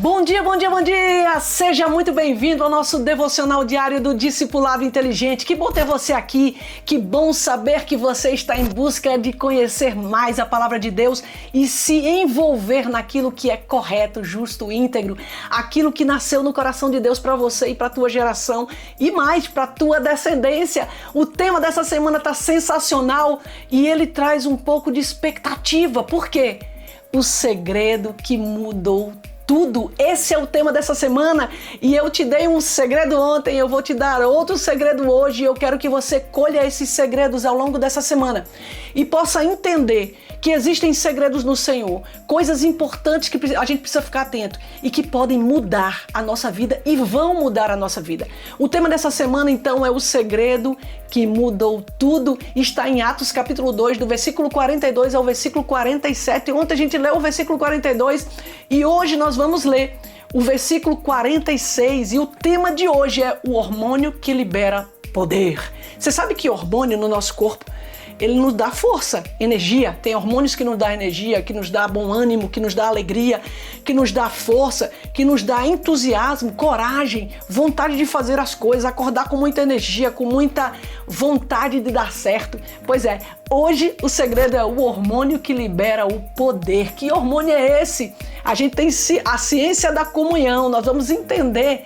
Bom dia, bom dia, bom dia! Seja muito bem-vindo ao nosso devocional diário do Discipulado Inteligente. Que bom ter você aqui, que bom saber que você está em busca de conhecer mais a Palavra de Deus e se envolver naquilo que é correto, justo, íntegro, aquilo que nasceu no coração de Deus para você e para a tua geração e mais, para a tua descendência. O tema dessa semana está sensacional e ele traz um pouco de expectativa. Por quê? O segredo que mudou tudo. Esse é o tema dessa semana e eu te dei um segredo ontem, eu vou te dar outro segredo hoje e eu quero que você colha esses segredos ao longo dessa semana e possa entender que existem segredos no Senhor, coisas importantes que a gente precisa ficar atento e que podem mudar a nossa vida e vão mudar a nossa vida. O tema dessa semana então é o segredo que mudou tudo, está em Atos capítulo 2, do versículo 42 ao versículo 47. Ontem a gente leu o versículo 42 e hoje nós vamos ler o versículo 46 e o tema de hoje é o hormônio que libera poder. Você sabe que hormônio no nosso corpo, ele nos dá força, energia. Tem hormônios que nos dá energia, que nos dá bom ânimo, que nos dá alegria, que nos dá força, que nos dá entusiasmo, coragem, vontade de fazer as coisas, acordar com muita energia, com muita vontade de dar certo. Pois é, hoje o segredo é o hormônio que libera o poder. Que hormônio é esse? A gente tem a ciência da comunhão. Nós vamos entender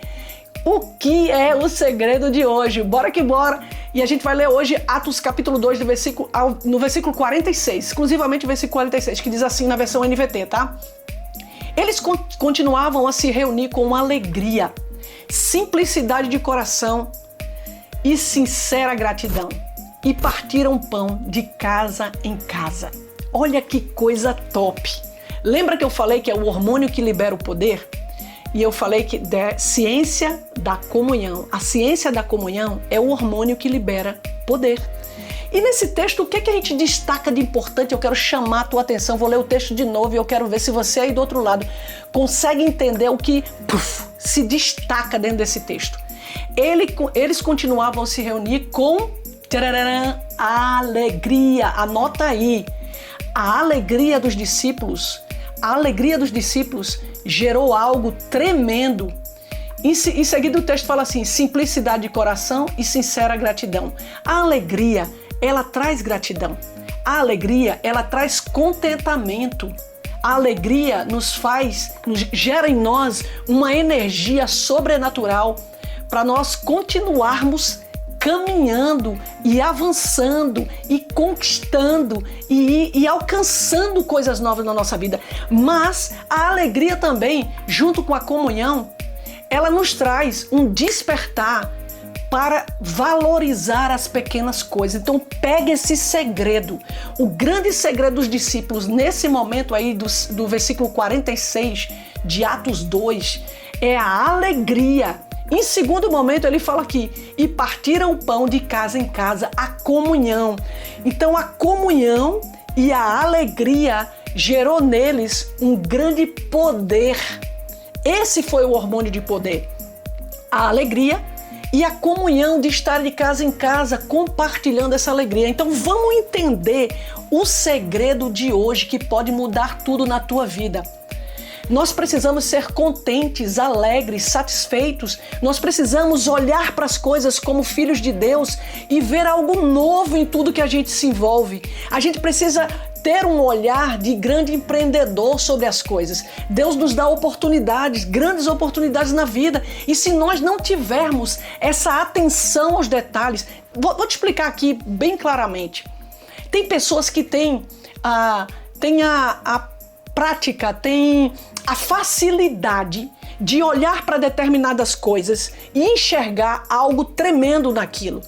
o que é o segredo de hoje. Bora que bora! E a gente vai ler hoje Atos capítulo 2, no versículo 46, exclusivamente o versículo 46, que diz assim na versão NVT, tá? Eles continuavam a se reunir com alegria, simplicidade de coração e sincera gratidão, e partiram pão de casa em casa. Olha que coisa top! Lembra que eu falei que é o hormônio que libera o poder? E eu falei que ciência da comunhão. A ciência da comunhão é o hormônio que libera poder. E nesse texto, o que a gente destaca de importante? Eu quero chamar a tua atenção. Vou ler o texto de novo e eu quero ver se você aí do outro lado consegue entender o que se destaca dentro desse texto. Eles continuavam a se reunir com alegria. Anota aí. A alegria dos discípulos gerou algo tremendo. Em seguida o texto fala assim, simplicidade de coração e sincera gratidão. A alegria, ela traz gratidão. A alegria, ela traz contentamento. A alegria gera em nós uma energia sobrenatural para nós continuarmos caminhando e avançando e conquistando e alcançando coisas novas na nossa vida. Mas a alegria também, junto com a comunhão, ela nos traz um despertar para valorizar as pequenas coisas. Então pega esse segredo. O grande segredo dos discípulos nesse momento aí do versículo 46 de Atos 2 é a alegria. Em segundo momento ele fala aqui, e partiram o pão de casa em casa, a comunhão. Então a comunhão e a alegria gerou neles um grande poder. Esse foi o hormônio de poder. A alegria e a comunhão de estar de casa em casa, compartilhando essa alegria. Então vamos entender o segredo de hoje que pode mudar tudo na tua vida. Nós precisamos ser contentes, alegres, satisfeitos. Nós precisamos olhar para as coisas como filhos de Deus e ver algo novo em tudo que a gente se envolve. A gente precisa ter um olhar de grande empreendedor sobre as coisas. Deus nos dá oportunidades, grandes oportunidades na vida. E se nós não tivermos essa atenção aos detalhes, vou te explicar aqui bem claramente. Tem pessoas que têm a prática, tem a facilidade de olhar para determinadas coisas e enxergar algo tremendo naquilo.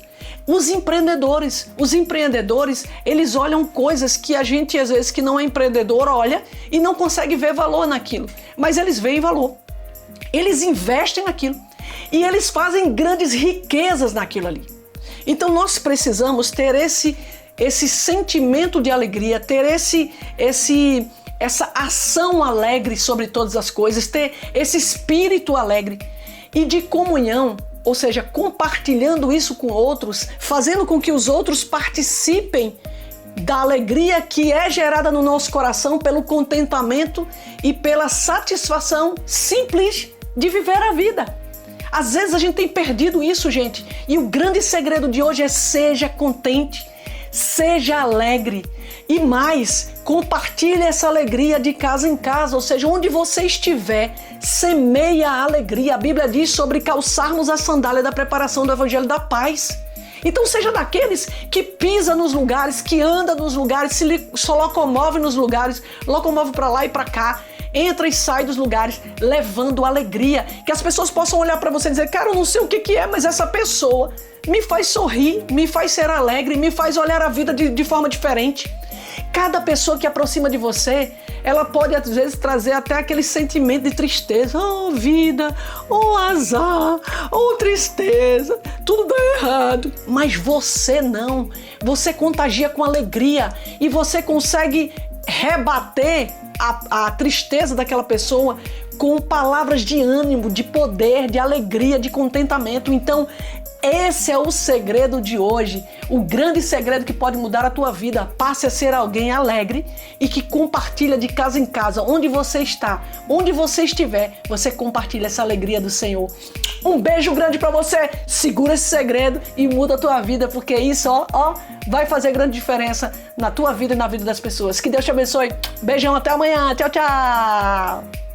Os empreendedores, eles olham coisas que a gente, às vezes, que não é empreendedor, olha e não consegue ver valor naquilo. Mas eles veem valor. Eles investem naquilo e eles fazem grandes riquezas naquilo ali. Então nós precisamos ter esse sentimento de alegria, ter essa ação alegre sobre todas as coisas, ter esse espírito alegre e de comunhão, ou seja, compartilhando isso com outros, fazendo com que os outros participem da alegria que é gerada no nosso coração pelo contentamento e pela satisfação simples de viver a vida. Às vezes a gente tem perdido isso, gente, e o grande segredo de hoje é: seja contente, seja alegre e mais, compartilhe essa alegria de casa em casa, ou seja, onde você estiver, semeia a alegria. A Bíblia diz sobre calçarmos a sandália da preparação do Evangelho da Paz. Então seja daqueles que pisa nos lugares, que anda nos lugares, se locomove nos lugares, locomove para lá e para cá, entra e sai dos lugares levando alegria, que as pessoas possam olhar para você e dizer: cara, eu não sei o que é, mas essa pessoa me faz sorrir, me faz ser alegre, me faz olhar a vida de forma diferente. Cada pessoa que aproxima de você, ela pode às vezes trazer até aquele sentimento de tristeza. Oh vida, oh azar, oh tristeza, tudo dá errado. Mas você não, você contagia com alegria e você consegue rebater a tristeza daquela pessoa com palavras de ânimo, de poder, de alegria, de contentamento. Então, esse é o segredo de hoje, o grande segredo que pode mudar a tua vida. Passe a ser alguém alegre e que compartilha de casa em casa, onde você está, onde você estiver, você compartilha essa alegria do Senhor. Um beijo grande pra você, segura esse segredo e muda a tua vida, porque isso, vai fazer grande diferença na tua vida e na vida das pessoas. Que Deus te abençoe. Beijão, até amanhã. Tchau, tchau.